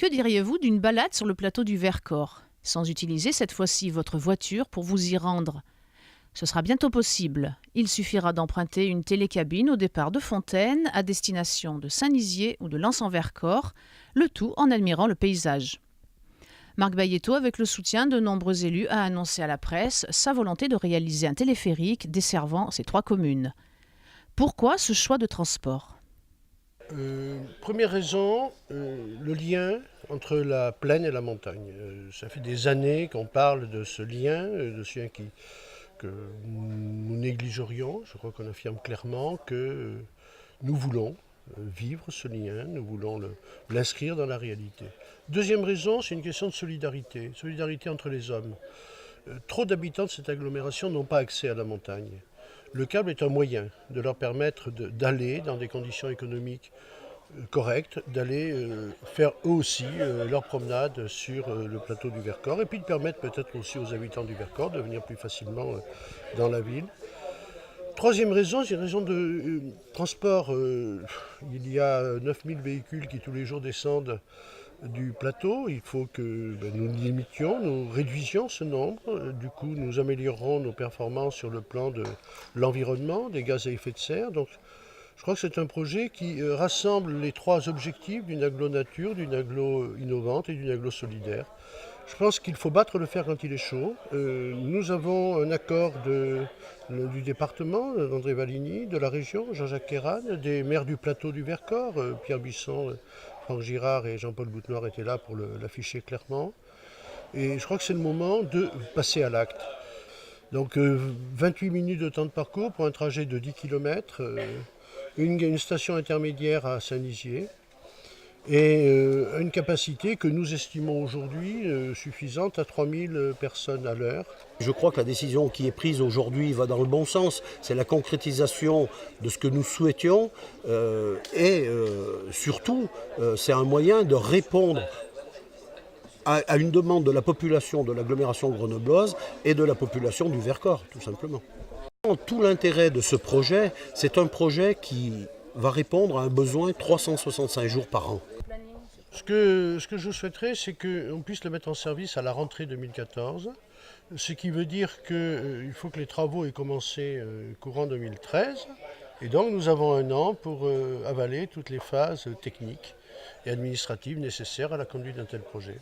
Que diriez-vous d'une balade sur le plateau du Vercors, sans utiliser cette fois-ci votre voiture pour vous y rendre? Ce sera bientôt possible. Il suffira d'emprunter une télécabine au départ de Fontaine à destination de Saint-Nizier ou de Lens-en-Vercors, le tout en admirant le paysage. Marc Bayetto, avec le soutien de nombreux élus, a annoncé à la presse sa volonté de réaliser un téléphérique desservant ces 3 communes. Pourquoi ce choix de transport? Première raison, le lien entre la plaine et la montagne. Ça fait des années qu'on parle de ce lien que nous négligerions. Je crois qu'on affirme clairement que nous voulons vivre ce lien, nous voulons l'inscrire dans la réalité. Deuxième raison, c'est une question de solidarité entre les hommes. Trop d'habitants de cette agglomération n'ont pas accès à la montagne. Le câble est un moyen de leur permettre d'aller dans des conditions économiques correctes, d'aller faire eux aussi leur promenade sur le plateau du Vercors et puis de permettre peut-être aussi aux habitants du Vercors de venir plus facilement dans la ville. Troisième raison, c'est une raison de transport. Il y a 9000 véhicules qui tous les jours descendent du plateau. Il faut que nous limitions, nous réduisions ce nombre. Du coup, nous améliorerons nos performances sur le plan de l'environnement, des gaz à effet de serre. Donc, je crois que c'est un projet qui rassemble les 3 objectifs d'une agglo nature, d'une agglo innovante et d'une agglo solidaire. Je pense qu'il faut battre le fer quand il est chaud. Nous avons un accord du département, d'André Valigny, de la région, Jean-Jacques Kéran, des maires du plateau du Vercors, Pierre Buisson, Franck Girard et Jean-Paul Boutenoir étaient là pour l'afficher clairement. Et je crois que c'est le moment de passer à l'acte. Donc 28 minutes de temps de parcours pour un trajet de 10 km, une station intermédiaire à Saint-Nizier et une capacité que nous estimons aujourd'hui suffisante à 3000 personnes à l'heure. Je crois que la décision qui est prise aujourd'hui va dans le bon sens. C'est la concrétisation de ce que nous souhaitions et surtout c'est un moyen de répondre à une demande de la population de l'agglomération grenobloise et de la population du Vercors, tout simplement. Tout l'intérêt de ce projet, c'est un projet qui va répondre à un besoin 365 jours par an. Ce que je souhaiterais, c'est qu'on puisse le mettre en service à la rentrée 2014, ce qui veut dire qu'il faut que les travaux aient commencé courant 2013, et donc nous avons un an pour avaler toutes les phases techniques et administratives nécessaires à la conduite d'un tel projet.